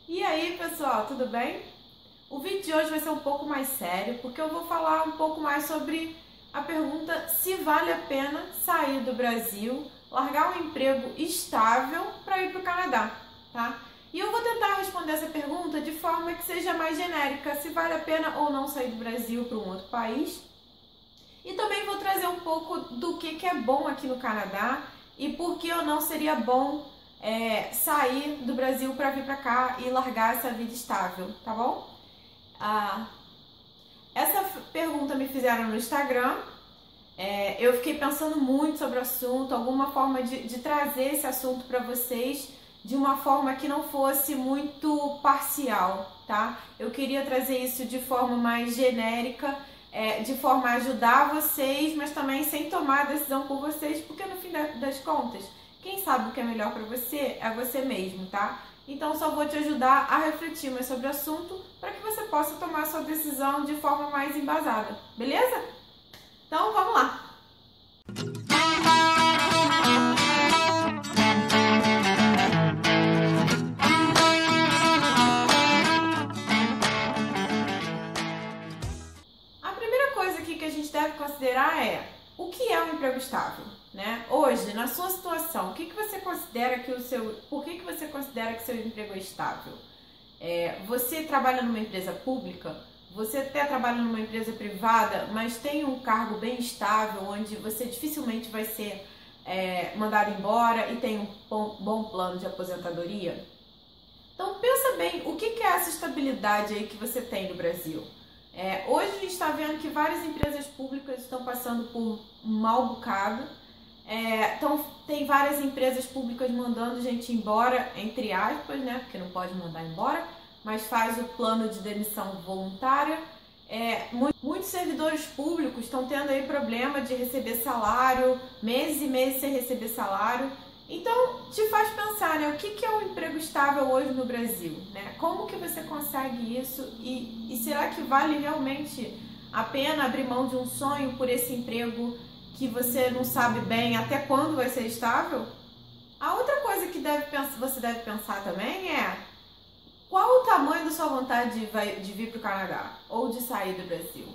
E aí, pessoal, tudo bem? O vídeo de hoje vai ser um pouco mais sério, porque eu vou falar um pouco mais sobre a pergunta se vale a pena sair do Brasil, largar um emprego estável para ir para o Canadá, tá? E eu vou tentar responder essa pergunta de forma que seja mais genérica, se vale a pena ou não sair do Brasil para um outro país. E também vou trazer um pouco do que é bom aqui no Canadá e por que ou não seria bom sair do Brasil para vir para cá e largar essa vida estável, tá bom? Essa pergunta me fizeram no Instagram, eu fiquei pensando muito sobre o assunto, alguma forma de trazer esse assunto para vocês de uma forma que não fosse muito parcial, tá? Eu queria trazer isso de forma mais genérica, de forma a ajudar vocês, mas também sem tomar a decisão por vocês, porque no fim das contas, quem sabe o que é melhor para você é você mesmo, tá? Então só vou te ajudar a refletir mais sobre o assunto para que você possa tomar a sua decisão de forma mais embasada, beleza? Então vamos lá! A primeira coisa aqui que a gente deve considerar é o que é um emprego estável, né? Hoje, na sua situação, o que você considera que por que você considera que seu emprego é estável? Você trabalha numa empresa pública? Você até trabalha numa empresa privada, mas tem um cargo bem estável, onde você dificilmente vai ser mandado embora e tem um bom plano de aposentadoria? Então pensa bem, o que é essa estabilidade aí que você tem no Brasil? Hoje a gente está vendo que várias empresas públicas estão passando por um mau bocado. Então tem várias empresas públicas mandando gente embora, entre aspas, né? Porque não pode mandar embora, mas faz o plano de demissão voluntária. Muitos servidores públicos estão tendo aí problema de receber salário, meses e meses sem receber salário. Então te faz pensar, né? O que é um emprego estável hoje no Brasil, né? Como que você consegue isso e será que vale realmente a pena abrir mão de um sonho por esse emprego que você não sabe bem até quando vai ser estável? A outra coisa que você deve pensar também é qual o tamanho da sua vontade de vir para o Canadá ou de sair do Brasil?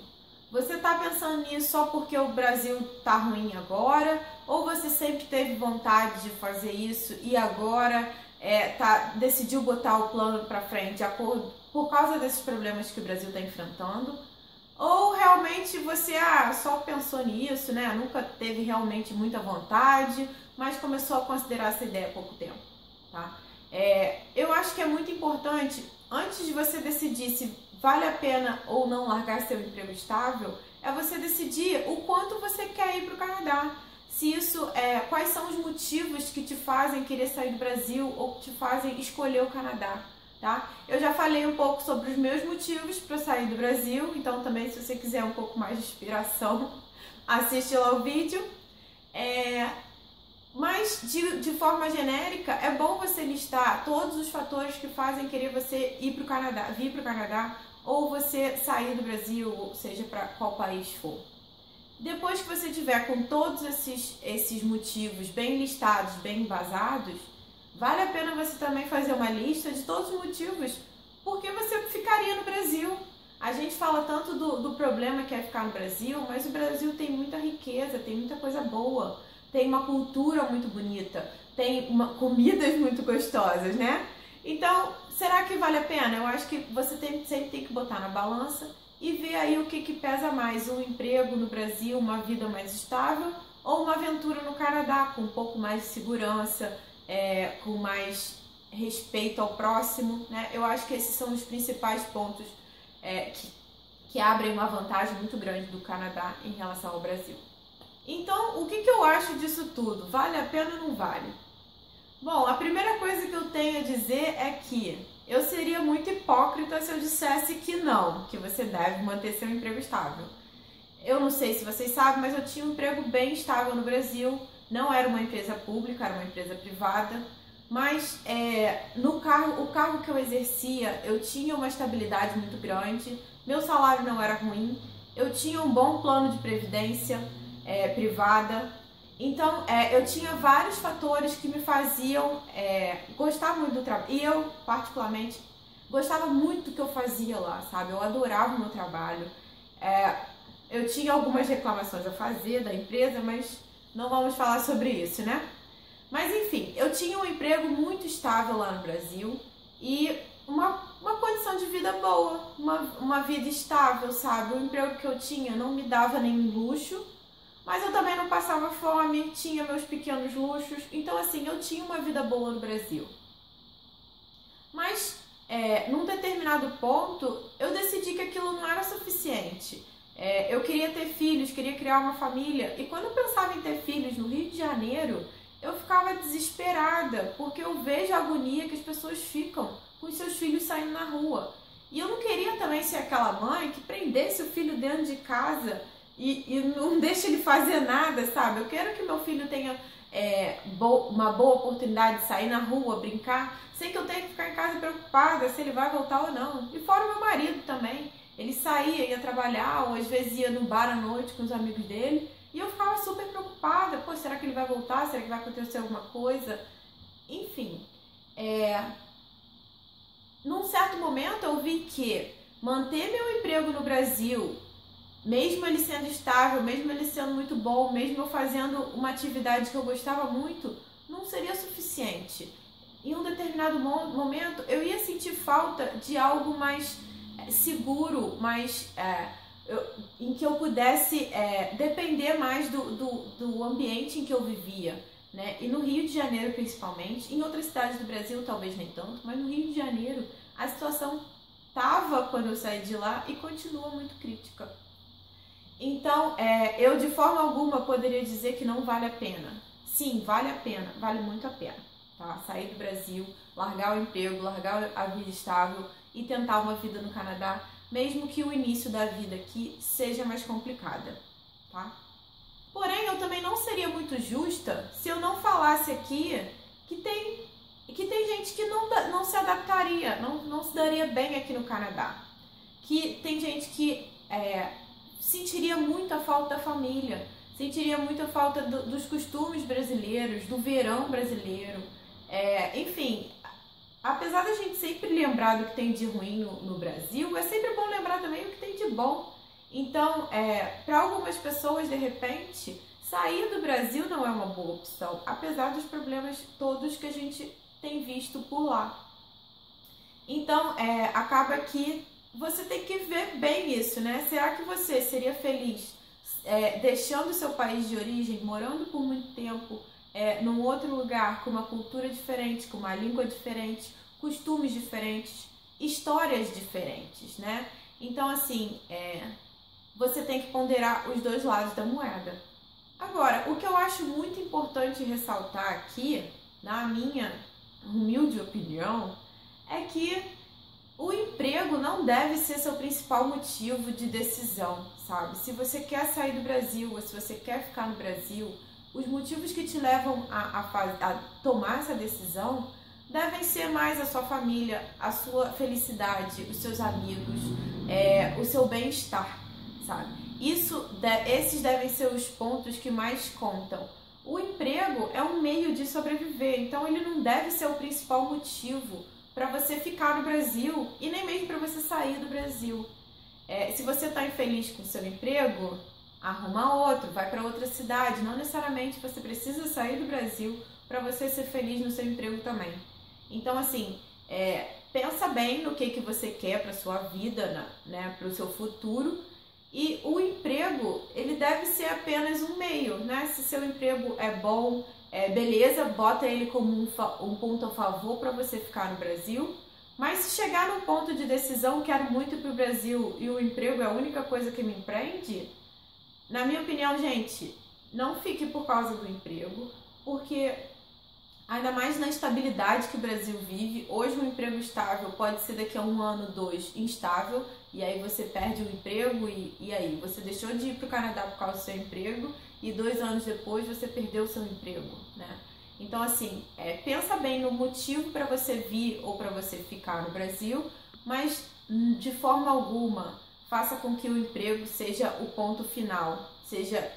Você está pensando nisso só porque o Brasil está ruim agora? Ou você sempre teve vontade de fazer isso e agora decidiu botar o plano para frente por causa desses problemas que o Brasil está enfrentando? Ou realmente você só pensou nisso, né? Nunca teve realmente muita vontade, mas começou a considerar essa ideia há pouco tempo, tá? Eu acho que é muito importante, antes de você decidir se vale a pena ou não largar seu emprego estável, é você decidir o quanto você quer ir para o Canadá. Se isso quais são os motivos que te fazem querer sair do Brasil ou que te fazem escolher o Canadá, tá? Eu já falei um pouco sobre os meus motivos para sair do Brasil, então também se você quiser um pouco mais de inspiração, assiste lá o vídeo. Mas de forma genérica, é bom você listar todos os fatores que fazem querer você vir para o Canadá, ou você sair do Brasil, ou seja, para qual país for. Depois que você tiver com todos esses motivos bem listados, bem embasados, vale a pena você também fazer uma lista de todos os motivos por que você ficaria no Brasil. A gente fala tanto do problema que é ficar no Brasil, mas o Brasil tem muita riqueza, tem muita coisa boa, tem uma cultura muito bonita, tem comidas muito gostosas, né? Então, será que vale a pena? Eu acho que você sempre tem que botar na balança e ver aí o que pesa mais, um emprego no Brasil, uma vida mais estável, ou uma aventura no Canadá, com um pouco mais de segurança, com mais respeito ao próximo, né? Eu acho que esses são os principais pontos que abrem uma vantagem muito grande do Canadá em relação ao Brasil. Então, o que eu acho disso tudo? Vale a pena ou não vale? Bom, a primeira coisa que eu tenho a dizer é que eu seria muito hipócrita se eu dissesse que não, que você deve manter seu emprego estável. Eu não sei se vocês sabem, mas eu tinha um emprego bem estável no Brasil, não era uma empresa pública, era uma empresa privada, mas o cargo que eu exercia, eu tinha uma estabilidade muito grande, meu salário não era ruim, eu tinha um bom plano de previdência privada. Então, eu tinha vários fatores que me faziam gostar muito do trabalho. E eu, particularmente, gostava muito do que eu fazia lá, sabe? Eu adorava o meu trabalho. Eu tinha algumas reclamações a fazer da empresa, mas não vamos falar sobre isso, né? Mas enfim, eu tinha um emprego muito estável lá no Brasil e uma condição de vida boa, uma vida estável, sabe? O emprego que eu tinha não me dava nenhum luxo, mas eu também não passava fome, tinha meus pequenos luxos, então assim, eu tinha uma vida boa no Brasil. Mas num determinado ponto, eu decidi que aquilo não era suficiente. Eu queria ter filhos, queria criar uma família, e quando eu pensava em ter filhos no Rio de Janeiro, eu ficava desesperada, porque eu vejo a agonia que as pessoas ficam com os seus filhos saindo na rua. E eu não queria também ser aquela mãe que prendesse o filho dentro de casa e não deixa ele fazer nada, sabe? Eu quero que meu filho tenha uma boa oportunidade de sair na rua, brincar, sem que eu tenha que ficar em casa preocupada se ele vai voltar ou não. E fora o meu marido também. Ele saía, ia trabalhar, ou às vezes ia no bar à noite com os amigos dele, e eu ficava super preocupada. Pô, será que ele vai voltar? Será que vai acontecer alguma coisa? Enfim, num certo momento eu vi que manter meu emprego no Brasil, mesmo ele sendo estável, mesmo ele sendo muito bom, mesmo eu fazendo uma atividade que eu gostava muito, não seria suficiente. Em um determinado momento eu ia sentir falta de algo mais seguro, em que eu pudesse depender mais do ambiente em que eu vivia, né? E no Rio de Janeiro principalmente, em outras cidades do Brasil talvez nem tanto, mas no Rio de Janeiro a situação estava, quando eu saí de lá, e continua muito crítica. Então, eu de forma alguma poderia dizer que não vale a pena. Sim, vale a pena, vale muito a pena, tá? Sair do Brasil, largar o emprego, largar a vida estável e tentar uma vida no Canadá, mesmo que o início da vida aqui seja mais complicada, tá? Porém, eu também não seria muito justa se eu não falasse aqui que tem gente que não se adaptaria, não se daria bem aqui no Canadá. Que tem gente que sentiria muito a falta da família, sentiria muito a falta dos costumes brasileiros, do verão brasileiro, enfim. Apesar da gente sempre lembrar do que tem de ruim no Brasil, é sempre bom lembrar também o que tem de bom. Então, para algumas pessoas, de repente, sair do Brasil não é uma boa opção, apesar dos problemas todos que a gente tem visto por lá. Então, acaba que você tem que ver bem isso, né? Será que você seria feliz deixando o seu país de origem, morando por muito tempo, num outro lugar, com uma cultura diferente, com uma língua diferente, costumes diferentes, histórias diferentes, né? Então, assim, você tem que ponderar os dois lados da moeda. Agora, o que eu acho muito importante ressaltar aqui, na minha humilde opinião, é que o emprego não deve ser seu principal motivo de decisão, sabe? Se você quer sair do Brasil ou se você quer ficar no Brasil, os motivos que te levam a tomar essa decisão devem ser mais a sua família, a sua felicidade, os seus amigos, o seu bem-estar, sabe? Esses devem ser os pontos que mais contam. O emprego é um meio de sobreviver, então ele não deve ser o principal motivo para você ficar no Brasil e nem mesmo para você sair do Brasil. Se você está infeliz com o seu emprego, arruma outro, vai para outra cidade. Não necessariamente você precisa sair do Brasil para você ser feliz no seu emprego também. Então, assim, pensa bem no que você quer para sua vida, né, para o seu futuro. E o emprego, ele deve ser apenas um meio, né? Se seu emprego é bom, beleza, bota ele como um ponto a favor para você ficar no Brasil. Mas se chegar num ponto de decisão, quero muito ir para o Brasil e o emprego é a única coisa que me prende, na minha opinião, gente, não fique por causa do emprego, porque ainda mais na estabilidade que o Brasil vive, hoje um emprego estável pode ser daqui a 1 ano, 2, instável, e aí você perde o emprego e aí você deixou de ir para o Canadá por causa do seu emprego e 2 anos depois você perdeu o seu emprego, né? Então, assim, pensa bem no motivo para você vir ou para você ficar no Brasil, mas de forma alguma faça com que o emprego seja o ponto final, seja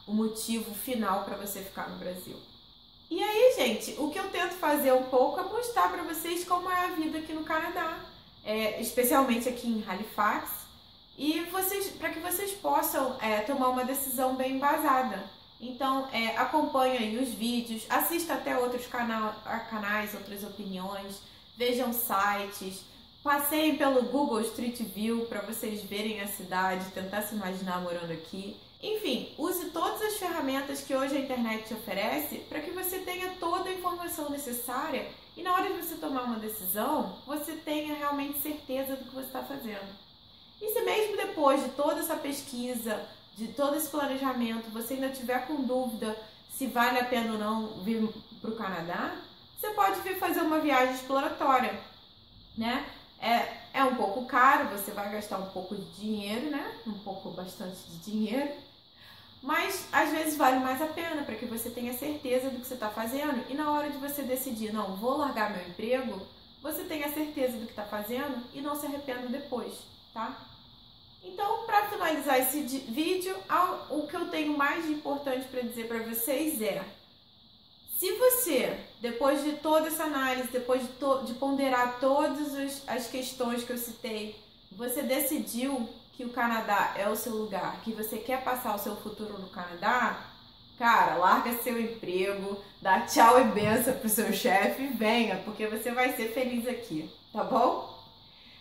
o motivo final para você ficar no Brasil. E aí, gente, o que eu tento fazer um pouco é mostrar para vocês como é a vida aqui no Canadá, especialmente aqui em Halifax, e para que vocês possam tomar uma decisão bem embasada. Então, acompanhe aí os vídeos, assista até outros canais, outras opiniões, vejam sites, passeiem pelo Google Street View para vocês verem a cidade, tentar se imaginar morando aqui. Enfim, use todas as ferramentas que hoje a internet te oferece para que você tenha toda a informação necessária e na hora de você tomar uma decisão, você tenha realmente certeza do que você está fazendo. E se mesmo depois de toda essa pesquisa, de todo esse planejamento, você ainda tiver com dúvida se vale a pena ou não vir para o Canadá, você pode vir fazer uma viagem exploratória, né? É um pouco caro, você vai gastar um pouco de dinheiro, né? Bastante de dinheiro. Mas às vezes vale mais a pena para que você tenha certeza do que você está fazendo e na hora de você decidir, não, vou largar meu emprego, você tenha certeza do que está fazendo e não se arrependa depois, tá? Então, para finalizar esse vídeo, o que eu tenho mais de importante para dizer para vocês é: se você, depois de toda essa análise, depois de ponderar todas as questões que eu citei, você decidiu que o Canadá é o seu lugar, que você quer passar o seu futuro no Canadá, cara, larga seu emprego, dá tchau e benção pro seu chefe e venha, porque você vai ser feliz aqui, tá bom?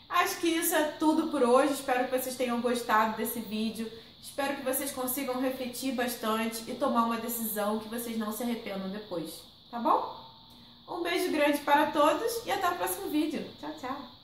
Acho que isso é tudo por hoje, espero que vocês tenham gostado desse vídeo, espero que vocês consigam refletir bastante e tomar uma decisão que vocês não se arrependam depois, tá bom? Um beijo grande para todos e até o próximo vídeo. Tchau, tchau!